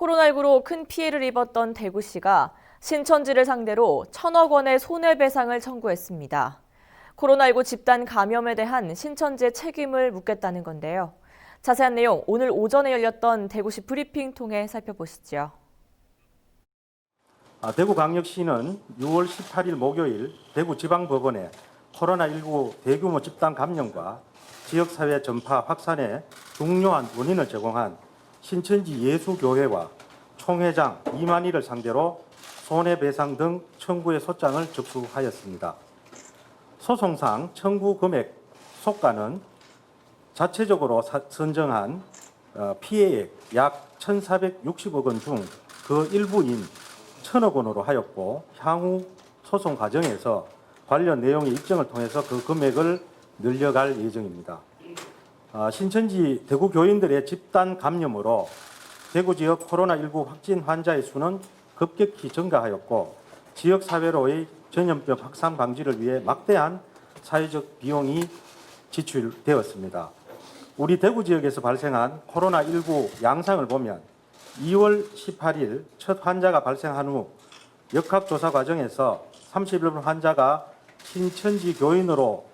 코로나19로 큰 피해를 입었던 대구시가 신천지를 상대로 1,000억 원의 손해배상을 청구했습니다. 코로나19 집단 감염에 대한 신천지의 책임을 묻겠다는 건데요. 자세한 내용 오늘 오전에 열렸던 대구시 브리핑 통해 살펴보시죠. 대구광역시는 6월 18일 목요일 대구지방법원에 코로나19 대규모 집단 감염과 지역사회 전파 확산의 중요한 원인을 제공한 신천지 예수교회와 총회장 이만희를 상대로 손해배상 등 청구의 소장을 접수하였습니다. 소송상 청구 금액 속가는 자체적으로 선정한 피해액 약 1,460억 원 중 그 일부인 1,000억 원으로 하였고, 향후 소송 과정에서 관련 내용의 입증을 통해서 그 금액을 늘려갈 예정입니다. 신천지 대구 교인들의 집단 감염으로 대구 지역 코로나19 확진 환자의 수는 급격히 증가하였고, 지역 사회로의 전염병 확산 방지를 위해 막대한 사회적 비용이 지출되었습니다. 우리 대구 지역에서 발생한 코로나19 양상을 보면 2월 18일 첫 환자가 발생한 후 역학조사 과정에서 31번 환자가 신천지 교인으로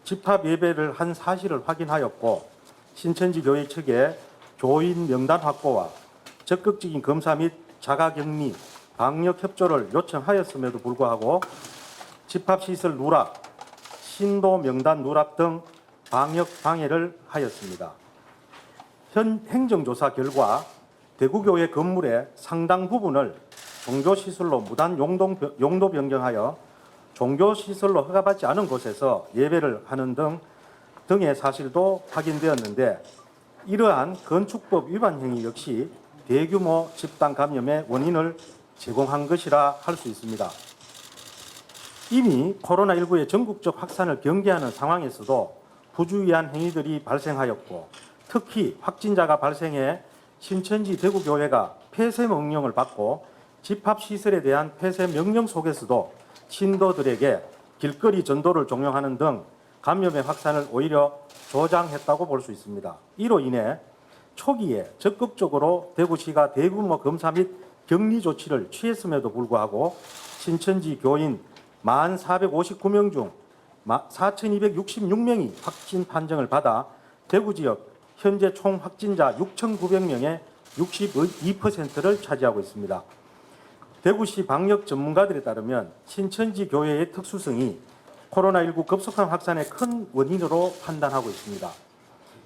집합 예배를 한 사실을 확인하였고, 신천지 교회 측에 교인 명단 확보와 적극적인 검사 및 자가격리, 방역 협조를 요청하였음에도 불구하고 집합시설 누락, 신도 명단 누락 등 방역 방해를 하였습니다. 현 행정조사 결과 대구교회 건물의 상당 부분을 종교시설로 무단 용도 변경하여 종교시설로 허가받지 않은 곳에서 예배를 하는 등의 사실도 확인되었는데, 이러한 건축법 위반 행위 역시 대규모 집단 감염의 원인을 제공한 것이라 할 수 있습니다. 이미 코로나19의 전국적 확산을 경계하는 상황에서도 부주의한 행위들이 발생하였고, 특히 확진자가 발생해 신천지 대구교회가 폐쇄 명령을 받고 집합시설에 대한 폐쇄 명령 속에서도 신도들에게 길거리 전도를 종용하는 등 감염의 확산을 오히려 조장했다고 볼 수 있습니다. 이로 인해 초기에 적극적으로 대구시가 대규모 검사 및 격리 조치를 취했음에도 불구하고 신천지 교인 1,459명 중 4,266명이 확진 판정을 받아 대구 지역 현재 총 확진자 6,900명의 62%를 차지하고 있습니다. 대구시 방역 전문가들에 따르면 신천지 교회의 특수성이 코로나19 급속한 확산의 큰 원인으로 판단하고 있습니다.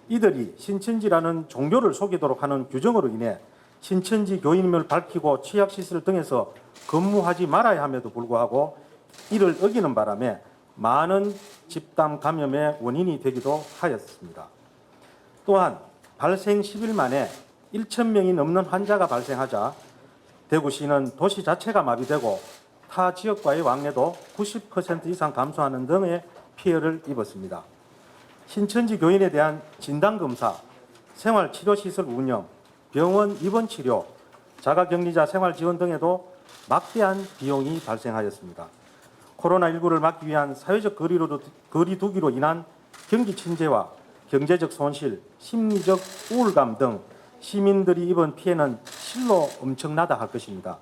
이들이 신천지라는 종교를 속이도록 하는 규정으로 인해 신천지 교인임을 밝히고 취약시설 등에서 근무하지 말아야 함에도 불구하고 이를 어기는 바람에 많은 집단 감염의 원인이 되기도 하였습니다. 또한 발생 10일 만에 1,000명이 넘는 환자가 발생하자 대구시는 도시 자체가 마비되고 타 지역과의 왕래도 90% 이상 감소하는 등의 피해를 입었습니다. 신천지 교인에 대한 진단검사, 생활치료시설 운영, 병원 입원치료, 자가격리자 생활지원 등에도 막대한 비용이 발생하였습니다. 코로나19를 막기 위한 사회적 거리두기로 인한 경기 침체와 경제적 손실, 심리적 우울감 등 시민들이 입은 피해는 실로 엄청나다 할 것입니다.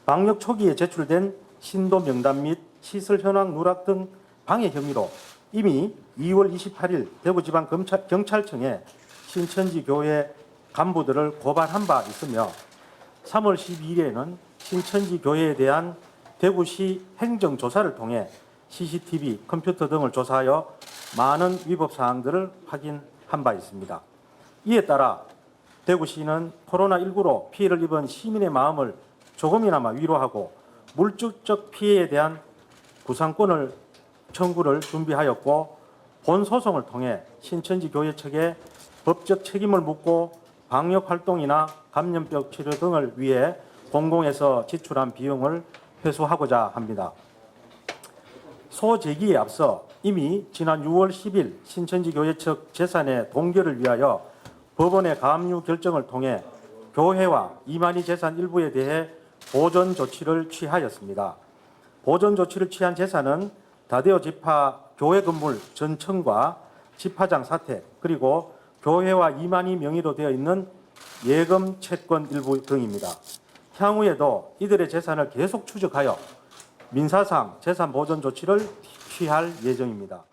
방역 초기에 제출된 신도 명단 및 시설 현황 누락 등 방해 혐의로 이미 2월 28일 대구지방경찰청에 신천지 교회 간부들을 고발한 바 있으며 3월 12일에는 신천지 교회에 대한 대구시 행정조사를 통해 CCTV, 컴퓨터 등을 조사하여 많은 위법 사항들을 확인한 바 있습니다. 이에 따라 대구시는 코로나19로 피해를 입은 시민의 마음을 조금이나마 위로하고 물질적 피해에 대한 구상권을 청구를 준비하였고, 본 소송을 통해 신천지 교회 측에 법적 책임을 묻고 방역 활동이나 감염병 치료 등을 위해 공공에서 지출한 비용을 회수하고자 합니다. 소제기에 앞서 이미 지난 6월 10일 신천지 교회 측 재산의 동결을 위하여 법원의 가압류 결정을 통해 교회와 이만희 재산 일부에 대해 보존 조치를 취하였습니다. 보존 조치를 취한 재산은 다데오 지파 교회 건물 전청과 지파장 사택, 그리고 교회와 이만희 명의로 되어 있는 예금, 채권 일부 등입니다. 향후에도 이들의 재산을 계속 추적하여 민사상 재산 보존 조치를 취할 예정입니다.